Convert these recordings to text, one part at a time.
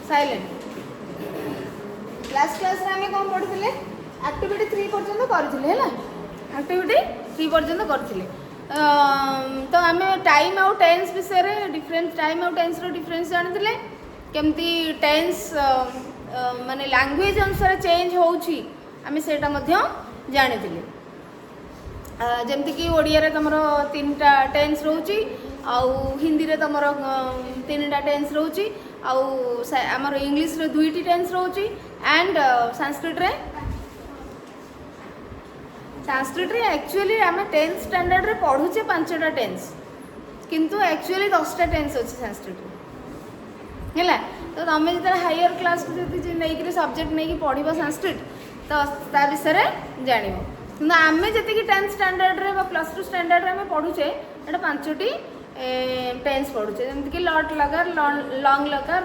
Silent class class रे हमें कौन पढ़ुଥିଲେ एक्टिविटी 3 पर्यंत करथिले हैला एक्टिविटी 3 पर्यंत करथिले तो आम टाइम आउ टेन्स विषय में डिफरेंस टाइम आउ टेन्स रो डिफरेंस जानते केमती टेन्स माने लैंग्वेज अनुसार चेंज होउछि आम सेटा मध्य जानिथिले जमती कि ओडिया रे तमरो 3टा टेन्स रोची आउ हिंदी रे तमरो 3टा टेन्स रोची आउ हमर इंग्लिश रे 2टी टेन्स रोची एंड संस्कृत रे एक्चुअली आम 10th स्टैंडर्ड रे पढ़ुचे 5टा टेन्स किंतु एक्चुअली 10टा टेन्स अच्छे संस्कृत है तो तुम जो हायर क्लास को जो नहीं सब्जेक्ट नहीं पढ़ संस्कृत तो ता विषय जान कि आम जी 10th स्टैंडर्ड रे +2 स्टैंडर्ड रे पढ़ुचे ये 5टी टेन्स पढ़ुचे जमीक लट लगर लंग लगर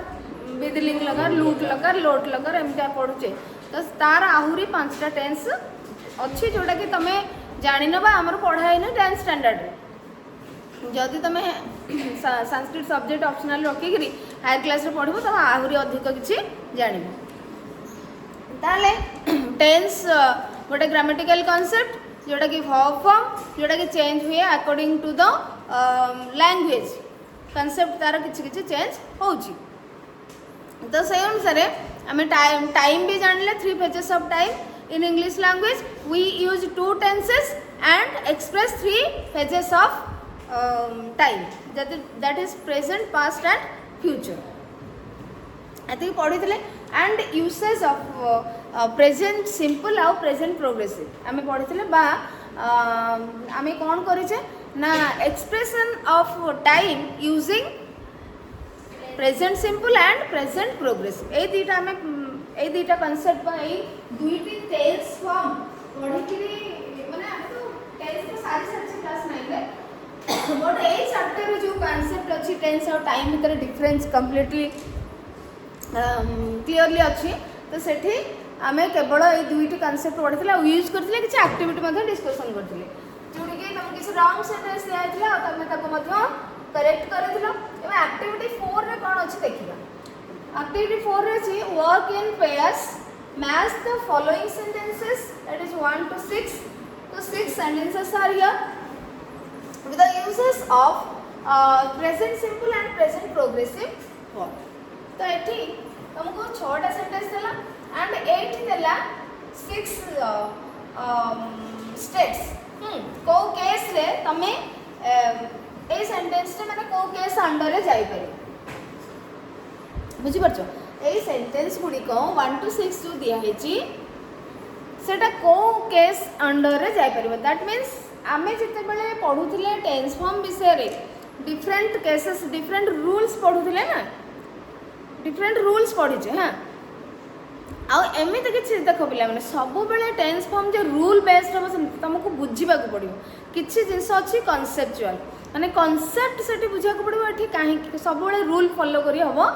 विदलिंग लगर लूट लगर लोट लगर एमती पढ़ुचे तो तार आहरी 5टा टेन्स अच्छी जोटा कि तुम जान आमर पढ़ाई ना 10th स्टैंडर्ड रे जदि तुम संस्कृत सब्जेक्ट ऑप्शनल रखिकी हायर क्लास रे पढ़ो तो आहरी अधिक किसी जान ताले टेन्स गोटे ग्रामेटिकल कॉन्सेप्ट जोटा कि वर्ब फॉर्म जोटा कि चेंज हुए according to the language concept तार किछि चेंज होउची तो से अनुसार आम टाइम भी जानले 3 phases of time in English language we use 2 tenses and express 3 phases of time that is present past and future एति पढ़ी थिले and usage of present simple और present progressive आमे पढ़ी थिले बा आमे कोन करिचे ना expression of time using present simple and present progressive ए दीटा आमे ए दुईटा कॉन्सेप्ट बा ए दुईटी टेल्स फॉर्म पढ़िकरी माने हम तो टेल्स को सारी सारी क्लास 9 रे बट ए चैप्टर रे जो कॉन्सेप्ट अछि टेंस और टाइम भीतर डिफरेंस कंप्लीटली क्लियरली अछि तो सेठी आमे केवल ए दुईटी कॉन्सेप्ट पढ़िथिला यूज करथिले किछ एक्टिविटी मध्ये डिस्कशन करथिले जोडी के तुम किछ रॉन्ग सेंटेंस दियाइथिला और तमे ताको मध्ये करेक्ट करथिलो एबे एक्टिविटी 4 रे कोन अछि देखिबा Activity 4 is work in pairs. Match the following sentences. That is 1 to 6. So 6 sentences are here with the uses of present simple and present progressive form. तो एठी तुमको 6टा सेंटेंस देला एंड एठी देला 6 स्टेट्स को केस रे तमे ए सेंटेंस रे माने को केस अंडर रे जाई पारे बुझीपारछ यही सेंटेंस गुड़िक 1 to 6 जो दिखाई सेटा को केस अंडर रे जाई परिबो दैट मीन्स आमे जिते बेले पढुथिले टेंस फॉर्म विषय रे डिफरेंट केसेस डिफरेंट रूल्स पढुथिले ना डिफरेंट रूल्स पढिचे हां आ एमिति किछि देखो पिला माने सब बेले टेंस फॉर्म जे रूल बेस्ड हो तुमको बुझीबा को पड़िबो किछि जिंस अछि कॉन्सेप्चुअल माने कॉन्सेप्ट सेठी बुझा को पड़िबो एठी काहे सब बेले रूल फॉलो करी हबो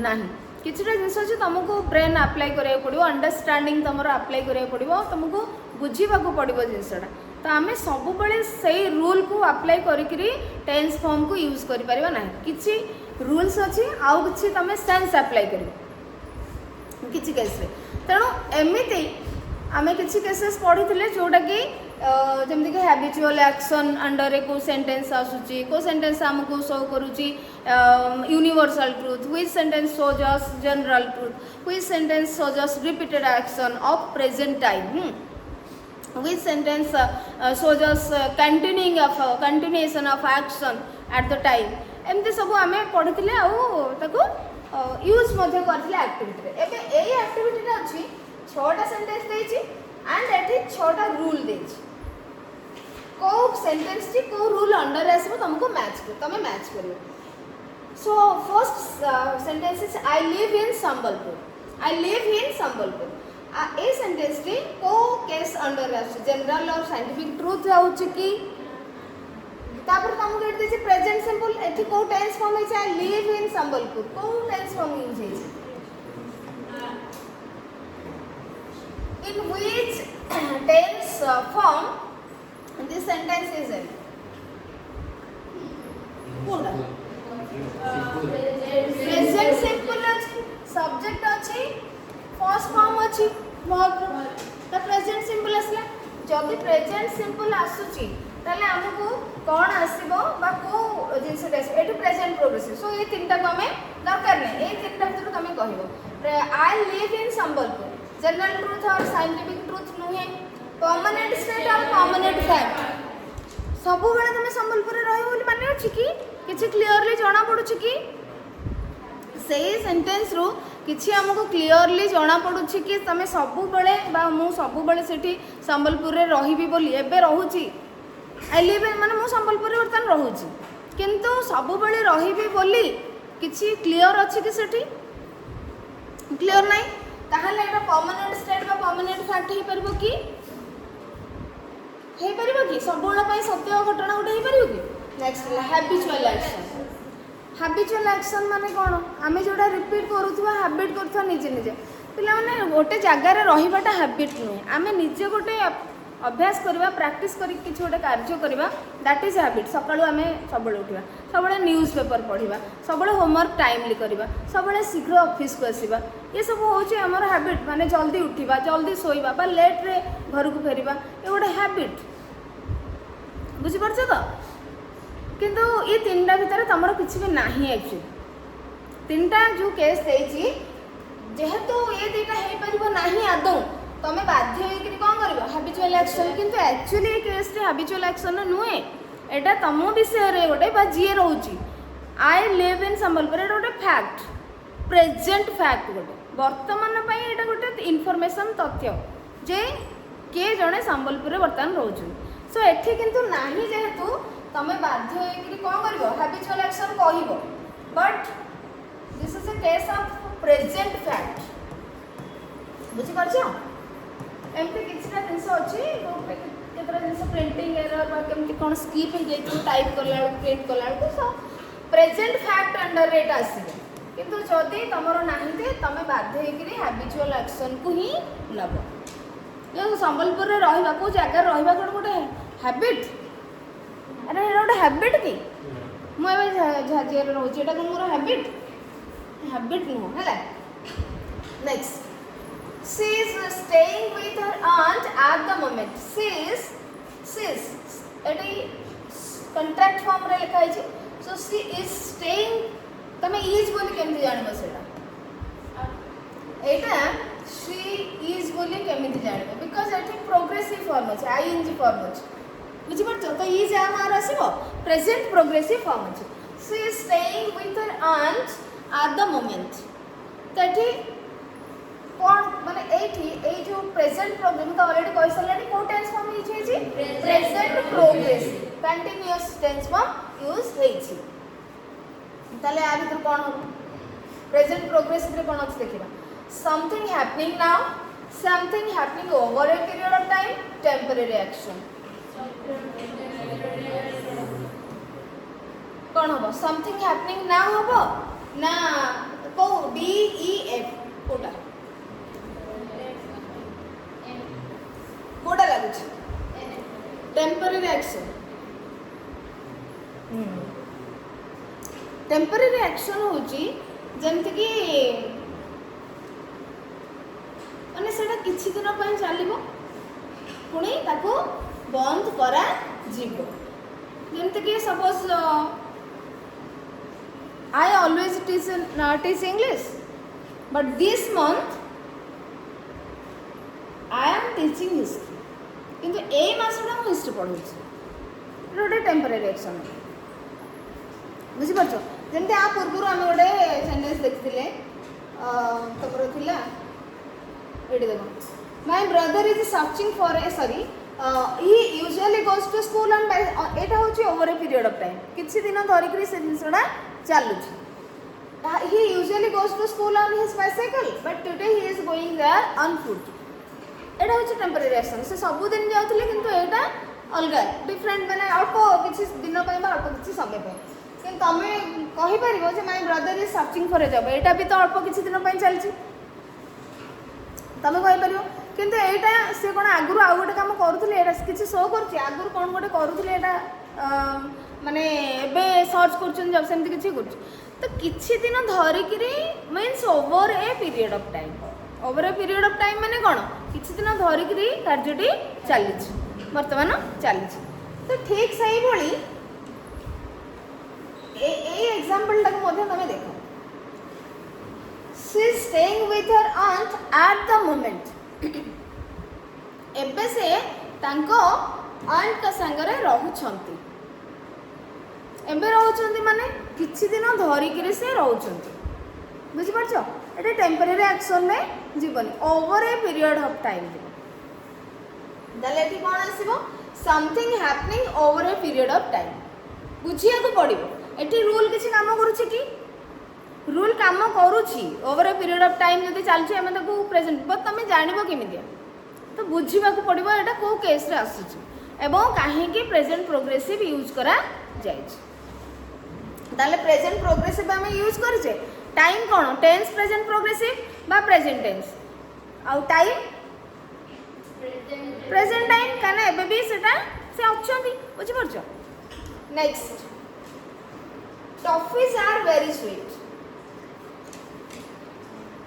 नहीं किछटा जिनस अछि तुमको ब्रेन अप्लाई करिया पड़िबो अंडरस्टैंडिंग तुमरो अप्लाई करिया पड़िबो तुमको बुझीबा को पड़िबो जिनसटा तो आमे सब बेले सही रूल को अप्लाई करिकरी टेंस फॉर्म को यूज करि परिबा नाही किछि रूल्स अछि आउ किछि तमे सेंस अप्लाई करिबो किछि केस रे तेणु एमिति आमे किछि केसेस पढिथिले जोटा कि जमती कि हैबिचुअल एक्शन अंडर को सेंटेंस आसुची को सेंटेंस हमको शो करूची universal truth which sentence shows us general truth which sentence shows us repeated action of present time which sentence shows us continuation of action at the time एमती सब आमे पढिथिले आ ताको use मध्ये करथिले एक्टिविटी रे एबे एई एक्टिविटी रे अछि 6टा सेंटेंस देछि एंड एठी 6टा रूल देछि को सेंटेंस टी को रूल अंडर आसबो तुमको मैच कर तमे मैच करियो so first sentence is I live in Sambalpur a sentence T को केस अंडर आस जनरल और साइंटिफिक ट्रूथ आउची की तापर तुमको एट देछि प्रेजेंट सिंपल एठी को टेंस फॉर्म है आई लिव इन संबलपुर को टेंस फॉर्म यूज है in which tense form this sentence is in? तो प्रेजेंट सिंपल आसला जदि प्रेजेंट सिंपल आसुची ताले हमको कौन आसीबो बा को जिंस एटू प्रेजेंट प्रोग्रेसिव सो ये तीनटा को हमें दरकार नहीं ये तीनटा भीतर तुम कहबो I live in Sambalpur general truth और साइंटिफिक ट्रुथ नुहे परमानेंट स्टेट और परमानेंट फैक्ट सब बेले तुम संबलपुर रही बोली माने अछि कि किछि क्लियरली जाना पड़ुछि कि सेही सेंटेंस रो किछि हमको क्लियरली जाना पड़ुछि कि तमे सब बेले बा मु सब बेले सेठी संबलपुर रे रहिबी बोली एबे रहूची आई लिव इन माने मु संबलपुर रे वर्तन रहूची किंतु सब बेले रहिबी बोली किछि क्लियर अछि कि सेठी क्लियर नाही ताहले एटा परमानेंट स्टेट बा परमानेंट फैक्ट हे परबो कि हे परबो कि सब बेले पई सत्य घटना उठे हे परबो कि next habitual action habitual action माने कौन आम जोटा रिपीट करुवा हैबिट करुवा निजे निजे पिला माने गोटे जगार रहीबाटा हैबिट नुहे आम निजे गोटे अभ्यास करवा प्रैक्टिस करी किछि गोटे कार्य करवा दैट इज हैबिट सकाळु आम सब उठा सब न्यूज पेपर पढ़ा सब होमवर्क टाइमली करवा सब शीघ्र ऑफिस को आसवा ये सब हूँ आमर हैबिट माने जल्दी उठा जल्दी शोवा बा लेट रे घर को फेरवा ये गोटे हैबिट बुझीपार तो किंतु ये तीनटा भितर तुम किसी भी नहीं एक्चुअली तीनटा जो केस देती जेहेतु ये दुटा हो पार ना आदौ तुम बाध्य कौन कर हैबिचुअल एक्शन किंतु एक्चुअली ये केस हैबिचुअल एक्शन नुहे एटा तुम विषय गोटे जी रोचे आई लिव इन संबलपुर ये गोटे फैक्ट प्रेजेंट फैक्ट गोटे वर्तमान ये गोटे इनफॉरमेशन तथ्य जे किए जड़े संबलपुर बर्तमान रोचे सो एठी किंतु नाही जेहेतु तमें बाध्य कौन कर हैबिचुअल एक्शन कह but this is a case of present fact बुझीपार एमती किसी जिनस अच्छी केतरा जिन प्रिंटिंग एरर केमती कौन स्कीप हो जाए टाइप कला प्रिंट कला तो प्रेजेंट फैक्ट अंडर एटा आसबे किंतु जदि तुमर नाही तुम बाध्य हैबिचुअल एक्शन को ही नब जो संबलपुर रे रहिबा को जगह रहिबा कोन गोटे हैबिट अरे ये गोटे हैबिट कि मुझे झाझिया रोचे एटा कौन मोर हैबिट हैबिट नुह है next she is staying with her aunt at the moment she is एटी कंट्रैक्ट फॉर्म रे लिखा है सो सी इज स्टेइंग तमे इज बोली केमती जानबो सेटा एटा शी इज बोली केमती जानबो बिकॉज़ एटी प्रोग्रेसिव फॉर्म अछि आईएनजी फॉर्म अछि बुझीपार तो इज आम आसो प्रेजेंट प्रोग्रेसिव फॉर्म अच्छे she is staying with her aunt at the moment तो ये कौन माने ये जो प्रेजेंट प्रोग्रेसिव तो ऑलरेडी कही सारे कौ टेंस फॉर्म होइछि present progressive continuous tense form use होइछि ताले आ भीतर कौन हो प्रेजेंट प्रोग्रेसिव रे कौन अछि देखिबा something happening now something happening over a period of time temporary action कौन हम समथिंग हैपनिंग ना हम ना को डी ई एफ कोटा कोटा लागुच टेम्परेरी एक्शन टेम्परेरी एक्शन होची जेमति कि माने सेटा किछि दिन पय चलिबो पुणी ताको बंद करा जीवो जेमति कि suppose I always teach English but this month I am teaching history किंतु ए मासटा मु हिस्ट्री पढ़ाऊँ गोटे टेम्परेरी एक्शन बुझीपार जमी आ पूर्व आम गोटे सेन्टेन्स देखते तुम थिला ये देख my brother is searching for A sorry he usually goes to school and एटा होची over a period of time किछि दिन धरिकरी से जिनसडा चालुची he usually goes to school on his bicycle but today he is going there on foot एटा होची temporary action से सब दिन जाउतले किंतु एटा अलगा डिफरेंट माने अल्प किछि दिन पय बा अल्प किछि समय पय किंतु तमे कहि परिबो जे my brother is searching for a job एटा भी तो अल्प किछि दिन पय चलची तमे कहि परिबो किंतु एटा से कोन आगुरु आ गोटे काम करूथले एटा किछि शो करछि आगुरु कोन गोटे करूथले एटा माने एबे सर्च करछन जब सेमति किछि करछ तो किछि दिन धरिकरी means over a period of time over a period of time माने कौन किसी दिन धरिकी कार्यटी चली बर्तमान चली तो ठीक से भाई एग्जांपल टाक तुम देख she staying with her aunt at the moment एबे से तांको आंट का संगरे रहउछंती एबे रहउछंती माने किछि दिन धरिकी से रहउछंती बुझि परछो एटा टेम्परेरी एक्शन रे जीवन over a period of time दाले एठी कोन आसीबो something happening over a period of time बुझिया को पड़िबो एठी रूल किछि काम करूछि कि रूल काम करूछि over a period of time जदि चलछि हम ताको प्रेजेंट बट तमे जानिबो केमितिया तो बुझिबा को पड़िबो एटा को केस रे आସୁछि एवं काहे कि प्रेजेंट प्रोग्रेसिव यूज करा जाय छै दाले प्रेजेंट प्रोग्रेसिव हम यूज करछे टाइम कौन टेंस प्रेजेंट प्रोग्रेसिव बा प्रेजेंट टेंस आउ टाइम प्रेजेंट टाइम काना एबे भी सेटा से ऑप्शन बुझी परछो next toffees are very sweet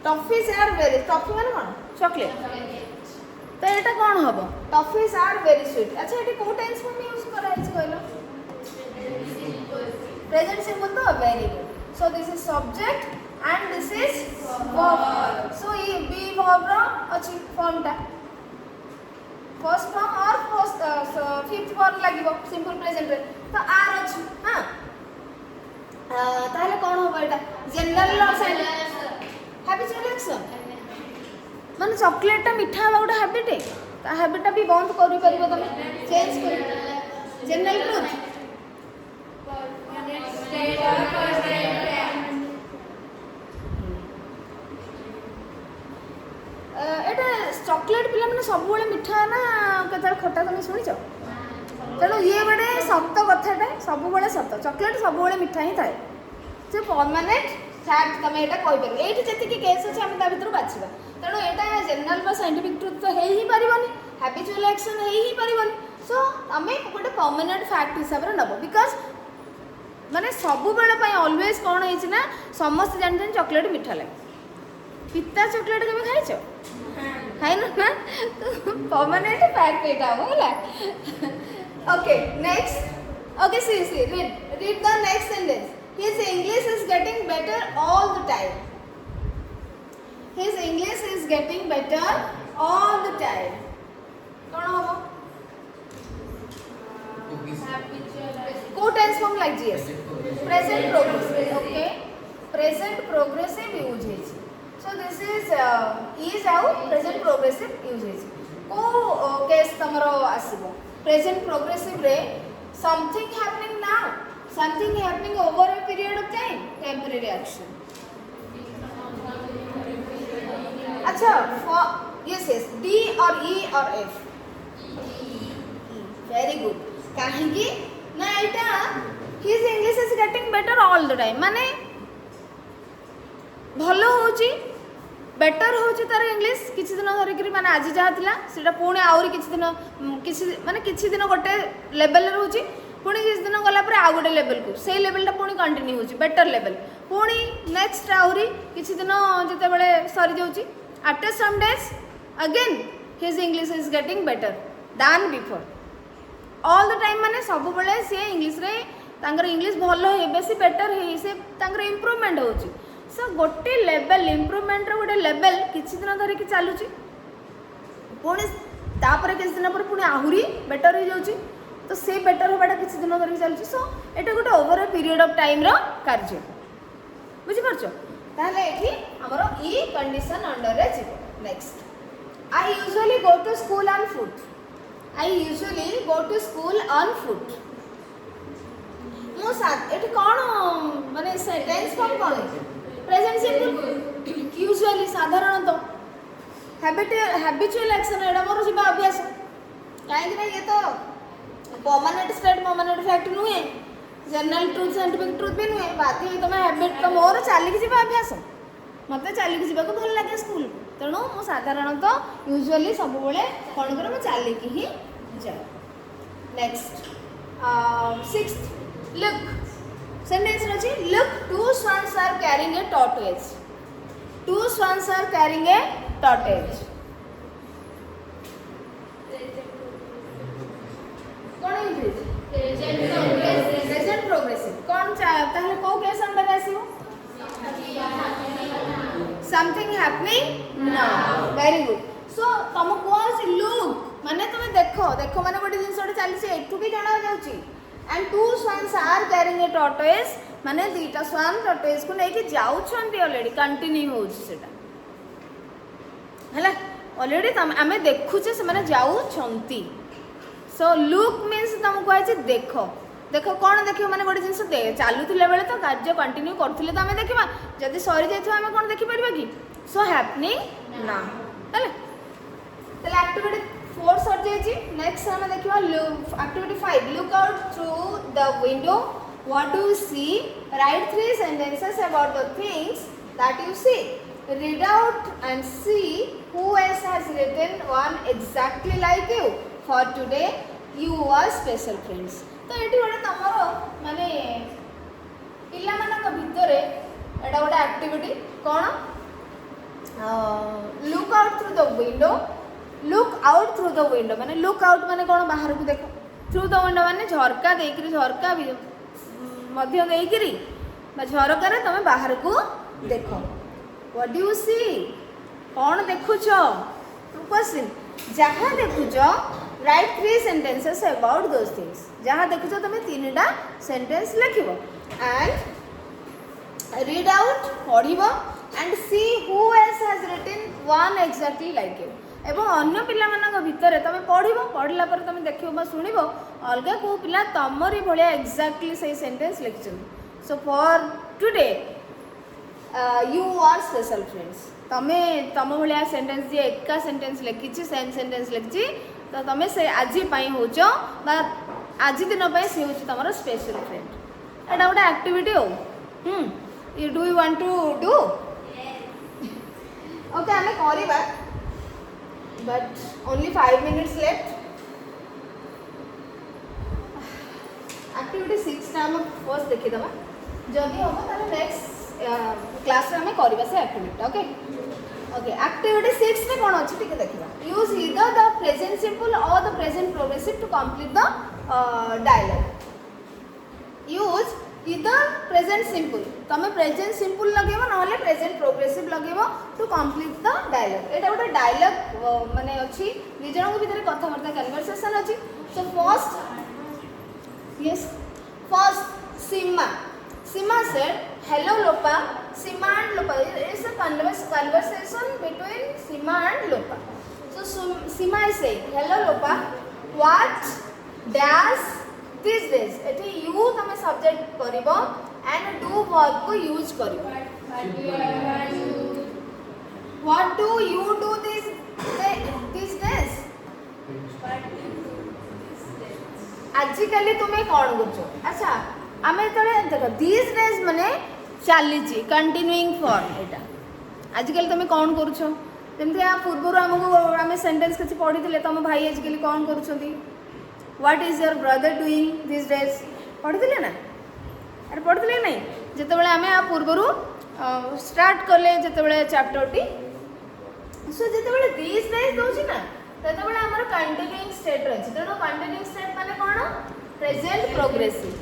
toffees are very toffee माने कौन चॉकलेट तो एटा कौन हबो टॉफीज आर वेरी स्वीट अच्छा एटी को टेंस में यूज करा है कहलो प्रेजेंट सिंपल तो very good so this is subject and this is verb so ये be verb रो अछि form टा first form और fifth form लागिबो simple present रे तो आर अछि हां ताले कोन होबो एटा जनरल लो साइड habitual action माने चॉकलेट टा मीठा हवा गोटे हैबिट है ता हैबिट टा भी बंद करि परिबो तमे चेंज करि जनरल ट्रुथ एटा चॉकलेट पिला माने सब बेले मीठा ना केतर खट्टा तुम शुणिच तेणु ये गोटे सत कथाटा सब बेले सत चॉकलेट सब बेले मीठा ही थाए से परमानेंट फैक्ट तुम एटा कहि परबो एठी जति केस अछि हम ता भीतर बाछिबा तेणु एटा जनरल बा साइंटिफिक ट्रुथ तो हे ही परिबनी हैबिचुअल एक्शन हे ही परिबनी सो हमें गोटे परमानेंट फैक्ट हिसाब रे नबो बिकॉज़ माने सब बेले ऑलवेज कौन है ना समस्त जानते चॉकलेट मीठा लगे पिता चॉकलेट केबे खाइछो खाइ ना परमानेंट फैक्ट एटा होला okay next okay see read the next sentence his English is getting better all the time his English is getting better all the time कौन होबो को टेंस फॉर्म लाइक जीएस present progressive okay present progressive use है so this is out present progressive use है को case तमरो आसीबो present progressive रे something happening now something happening over a period of time temporary action अच्छा yes yes D और ई और F very good काहेकि ना एटा his English is getting better all the time माने भलो होची बेटर होची तार इंग्लिश किछि दिन धरिकरी माने आज जहा थिला सेटा पुणी आउरी किछि माने किछि दिन गोटे लेवल रे होची पुणी किछि दिन गला पर आ गोटे लेवल को सेही लेवल टा पुणी कंटिन्यू होची बेटर लेवल पुणी नेक्स्ट आउरी किछि दिन जते बेले सरी जाउची after some days again his English is getting better than before all the time माने सब बेले से इंग्लिश रे तांकर इंग्लिश भलो हे बेसी बेटर हे से तांकर इंप्रूवमेंट होची सो गोटे लेवल इंप्रूवमेंट रो गोटे लेवल किछि दिन धरि कि चालुची पुणी तापर किछि दिन पर पुणी आहुरी बेटर हो जाउची तो से बेटर होबाटा किछि दिन धरि चालुची सो एटा गोटे over a period of time रो कार्य बुझि परछो ताले एठी हमरो ई कंडीशन अंडर रे जीवो next I usually go to school on foot I usually go to school on foot. मो साथ एठी कोन माने सेंटेंस फॉर्म कोन प्रेजेंट सिंपल यूजुअली साधारण तो हैबिचुअल एक्शन एडा मोर जिबा अभ्यास काहे कि ये तो परमानेंट स्टेट परमानेंट फैक्ट नुहे जनरल ट्रुथ साइंटिफिक ट्रुथ भी नुहे बाकी तो मैं हैबिट तो मोर चाली कि जिबा अभ्यास मते चाली कि जिबा को भल लागे स्कूल तेणु मो साधारणतः यूजुअली सब बेले कौन कर चली ही जाए नेक्स्ट सिक्स्थ लुक सेंटेंस अच्छी look two swans are carrying a tortoise two swans are carrying a tortoise कौन इंग्लिश प्रेजेंट प्रोग्रेसिव कौन ताहले को केस अंडर आसीबो something happening now very good so तुम कोस लुक माने तुम देखो देखो माने गोटे जिनसोटे चली से एठू भी जाना जाउची and two swans are carrying a tortoise माने दीटा स्वान tortoise को लेके जाउछंती ऑलरेडी कंटिन्यू होउची सेटा हला ऑलरेडी आमे देखुचे से माने जाउछंती सो लुक मीन्स तुम कहै देखो देखो कौन देखियो माने गोटे जिनस चलुला बेले तो कार्य कंटिन्यू करथिले तो आमे देखिबा जदी सरी जाइथो आमे कोन देखि परबा कि सो हैपनिंग ना हला तले एक्टिविटी 4 सर जाइछि नेक्स्ट आमे देखिबा activity 5 look out through the window what do you see write 3 sentences about the things that you see read out and see who else has written one exactly like you for today you are special friends तो ये गोटे तुम माने पिला मानक भितरे एटा गोटे activity कौन look out through the window look out through the window माने लुक आउट माने कौन बाहर को देखो थ्रू द विंडो माने झरका देकरी झरका मध्य देकरी झरका रे तुम बाहर को देखो व्हाट डू यू सी कौन देखुछ क्वेश्चन जहाँ देखुछ right 3 sentences about those things जहाँ देखुछ तुम 3टा सेंटेंस लिखिबो एंड रीड आउट पढ़िबो and see who else has written one exactly like you एवं अन्य पिला मानक भितर तुम पढ़िबो पढ़ला पर तुम देखिबो बा सुनिबो अलगा को पिला तमरी भलिया एक्जेक्टली सही सेंटेंस लिखछन so for today you are special friends तमे तम भलिया सेंटेंस जे एका सेंटेंस लिखिछि सेम सेंटेंस लिखछि तो तुम से आज होच आज दिन सी हूँ तुम स्पेशल फ्रेंड एटा गोटे एक्टिविटी हो you do you want to do okay आमे करिबा but only 5 minutes left activity 6 hmm first देखि दबा जदी हो ताले नेक्स्ट क्लास रे हमें करिबा से एक्टिविटी ओके ओके एक्टिविटी 6 में कौन अच्छी टिके देखिबा use either the present simple और the present progressive to complete the dialogue use either present simple तमे प्रेजेंट सिंपल लगेबो नहले प्रेजेंट प्रोग्रेसिव लगेबो टू कंप्लीट द डायलॉग एटा गोटे डायलॉग माने अछि निजन को भीतर कथाबार्ता कन्वर्सेशन अछि so first yes first Seema said hello Lopa Sima and Lopa it's a conversation between Sima and Lopa so Sima is saying hello Lopa what dash these days एठी you तमे subject करिवो and do verb को use करिवो what do you do these days आजिकली तुमे कौन करछो अच्छा आमे तले देखो these days माने चलीची कंटिन्यूइंग फॉर्म एटा आजिकल तुम कौन करुछो जेमति आ पूर्वरु हमको आमे सेंटेंस किछि पढिथिले तुम भाई आजिकल कौन करूछंती what is your brother doing this days पढिथिले ना अरे पढिथिले नै जते बेले आमे आ पूर्वरु स्टार्ट करले जते बेले चैप्टर टी सो जते बेले दिस डेज दोछि ना तते बेले हमर कंटिन्यूइंग स्टेट रहछि तेनो कंटिन्यूइंग स्टेट माने कोन प्रेजेंट प्रोग्रेसिव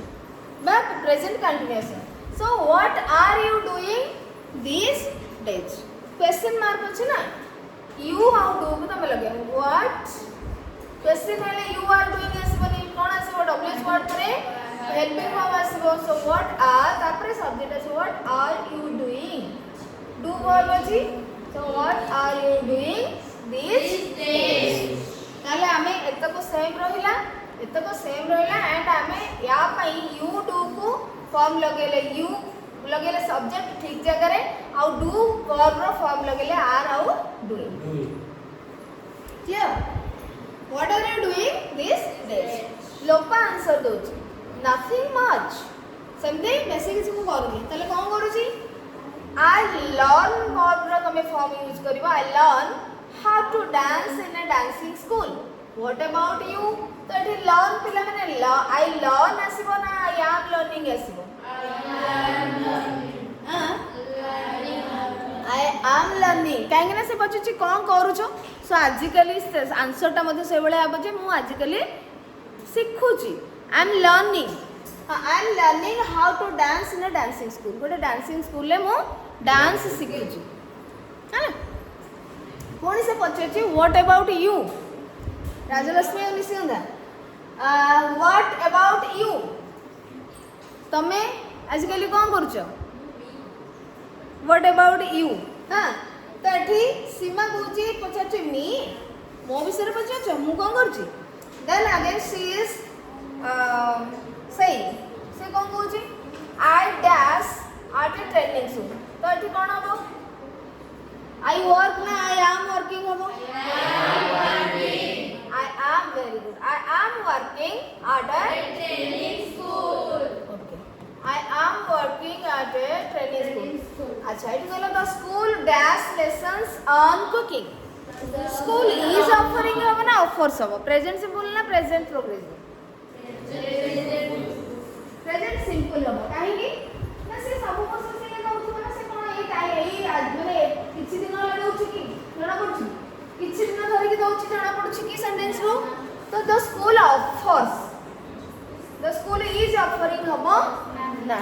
बा present continuation so what are you doing these days question mark अछि ना you how do को तमे लगे what question हेले you are doing आसीबनी कोन आसीबो wh word परे helping verb आसीबो so what are तापरे सब्जेक्ट अछि what are you doing do verb अछि so what are you doing these days ताले हमें एतको सेम रहिला एंड हमें या पई you do को फॉर्म लगेले यू लगेले सब्जेक्ट ठीक जगह रे आउ डू वर्ब रो फॉर्म लगेले आर आउ doing clear what are you doing this days लोपा आंसर दोची नथिंग मच समझे मेसेज को करूनी तले कोन करूची आई लर्न वर्ब रो तमे फॉर्म यूज करबो I learn how to dance in a dancing school what about you तो एठी लर्न पिला माने आई लर्न आसीबो ना आई एम लर्निंग आसीबो आई एम लर्निंग कहीं से पचार कौन करुच सो आजिकली आंसरटा से भाया हे मु आजिकली शिखुची I am learning how to dance in dancing school गोटे डांसिंग स्कूल में मु डांस शिखुची है पुणी से पचार व्हाट अबाउट यू राजलक्ष्मी और निशिगंधा व्हाट अबाउट यू तमे आजिकली कौन करुच व्हाट अबाउट यू हाँ तो ये सीमा कौची पचार मी मो विषय पचार मु कौन करुची then again she is saying से कौन कौची I dash at a training school तो ये कौन हम आई वर्क ना I am working hmm I am very good. I am working at a training school. Okay. I am working at a training school. अच्छा it बोलो the school dash lessons on cooking. School is offering होगा ना offers होगा. Present simple ना present progressive. Present simple होगा. काहे की ना से सब वर्ष से ये दउछ ना से कोन ये टाइम एई माने किछि दिन लगे दउछ की जणा पड़छ किछि दिन धरि की दउछ जणा पड़छ की सेंटेंस रो तो the school offers the school is offering होबो ना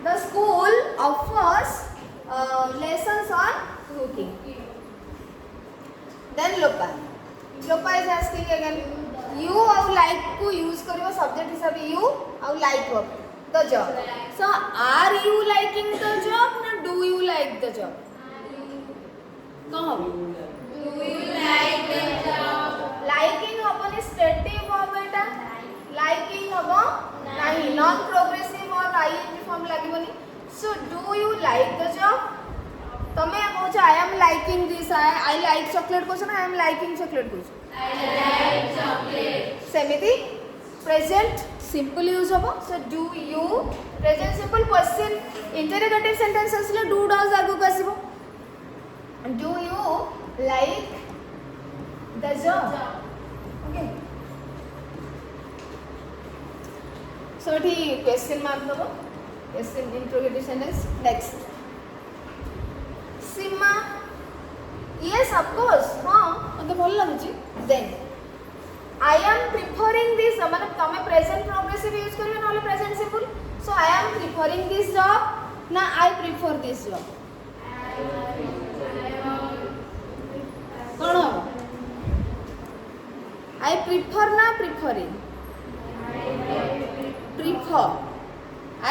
the school offers lessons on cooking then lopa is asking again you would like to use करियो सब्जेक्ट हिसाब you would like work the job so are you liking the job ना do you like the job कहो do you like the job liking हबनी stative हो बेटा liking हबो नहीं non progressive और ing फॉर्म लागबनी so do you like the job तमे कहछ I am liking this I like chocolate कहछ ना आई एम लाइकिंग चॉकलेट कहछ आई लाइक चॉकलेट सेमिति प्रेजेंट सिंपल यूज होबो so do you present simple question interrogative sentence असले do does आगु आसीबो do you like the job okay so the question mark दबो question interrogative sentence next Seema yes of course हाँ मते भल लागुची then I am preferring this माने तमे present progressive use करियो नले present simple so I am preferring this job ना I prefer this job कौन हो I prefer ना preferring prefer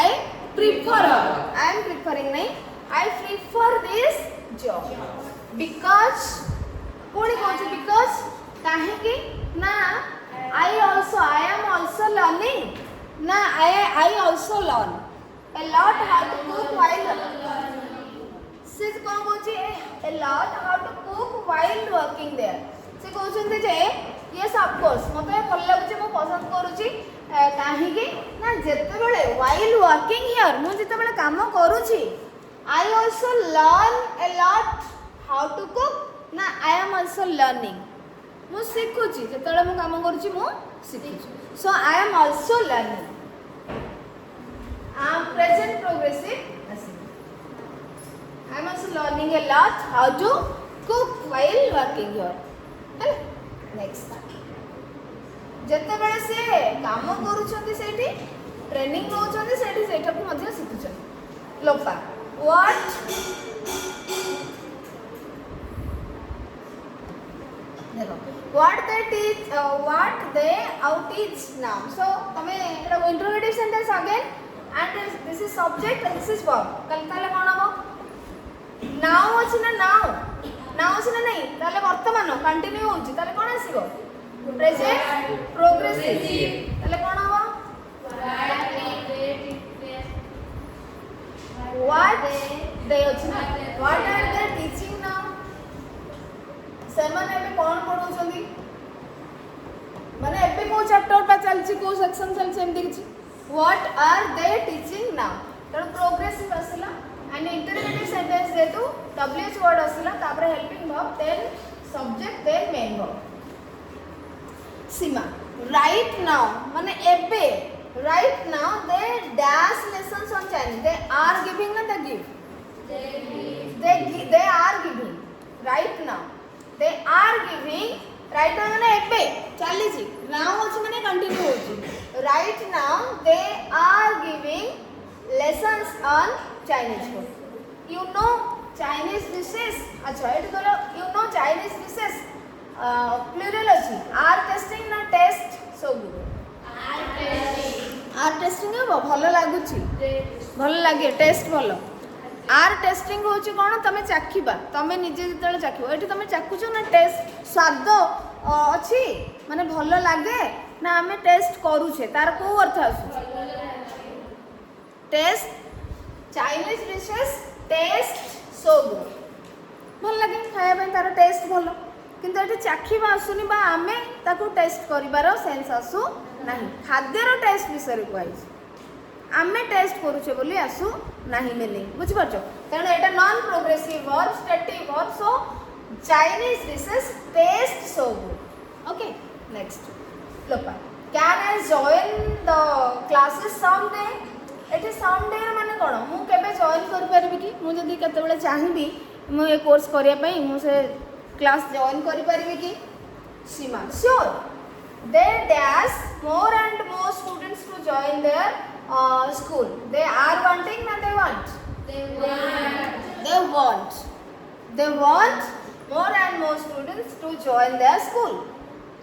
I prefer I am preferring नहीं I prefer this job because कोणी कहछ because काहे कि ना I am also learning ना I also learn a lot how to cook while से कौन कहछ a lot how to cook while working there से कहछन जे yes of course मते भल लागुची मो पसंद करूची काहे कि ना जते बेले while working here मु जते बेले काम करूची I also learn a lot how to cook ना I am also learning मु सिखुची जतले मु काम करूची मु सिखुची so I am also learning I am present progressive I am also learning a lot how to cook while working here next जते बेले से काम करूछंती सेठी ट्रेनिंग होछंती सेठी सेठा को मध्य सिखुछन लोपा what देखो what they teach what they out teach now so तमे एटा interrogative sentence again and this is subject and this is verb ताले कोन हो now अछि ना now अछि ना नहीं ताले वर्तमान कंटिन्यू होछि ताले कोन आसीबो प्रेजेंट प्रोग्रेसिव ताले कोन हो what they अछि ना what are they teaching now semen एबे कोन पढौछंदी माने एबे को चैप्टर पा चलछि को सेक्शन चलछि एम देखछि what are they teaching now तर प्रोग्रेसिव असला एंड इंटरोगेटिव सेंटेंस जेतु wh वर्ड असला तापर helping verb then subject then main verb Seema right now माने एबे right now they dash lessons on Chinese they are giving ना they give right now they are giving right now माने एबे चली छी नाउ अछि माने कंटिन्यू होची right now they are giving lessons on Chinese food you know Chinese dishes अच्छा एट बोलो you know Chinese dishes plural अछि आर टेस्टिंग ना टेस्ट सब आर टेस्टिंग हो भल लागुची भल लागे टेस्ट भल आर टेस्टिंग होची कोन तमे चाखिबा तमे निजे जतले चाखिबो एठी तमे चाखुचो ना टेस्ट स्वाद अछि माने भल लागे ना हमें टेस्ट करूछे तार को अर्थ आसु taste Chinese dishes taste so good भल लागे खाया पे तार टेस्ट भल किंतु एठी चाखिबा आसुनी बा आमे ताको टेस्ट करिवार सेंस आसु नाही खाद्यर टेस्ट विषय कहै आमे टेस्ट करूछे बोली आसु नाही मिनिंग बुझ पाछो तेणु एटा non progressive verb stative verb so Chinese dishes taste so good okay next Lopa can I join the classes some day एठी सम डे माने कोन मु केबे जॉइन कर परबी कि मु जदी केते बेले चाहिबी मु ए कोर्स करिया पई मु से क्लास जॉइन करि परबी कि सीमा sure they dash more and more students to join their school they are wanting na they want they want more and more students to join their school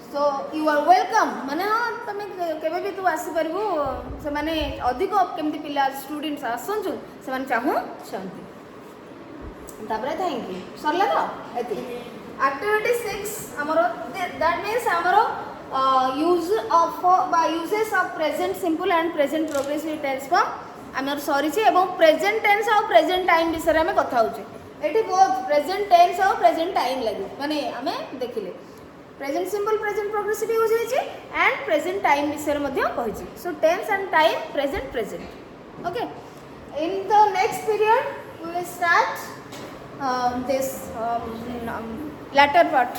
so you are welcome माने हां तमे केबे भी तू आसी परबो से माने अधिक केमती पिला स्टूडेंट्स आसंजु से माने चाहू छंती तापरे थैंक यू सरला तो एती एक्टिविटी 6 हमरो दैट मींस हमरो use of by uses of present simple and present progressive tense form आमर सॉरी छी एवं प्रेजेंट टेंस और प्रेजेंट टाइम विषय में कथा होचे एठी बहुत प्रेजेंट टेंस और प्रेजेंट टाइम लागो माने हमें देखिले present simple present progressive use होची एंड प्रेजेंट टाइम विषय मध्ये कहिची so tense and time present okay in the next period we will start this latter part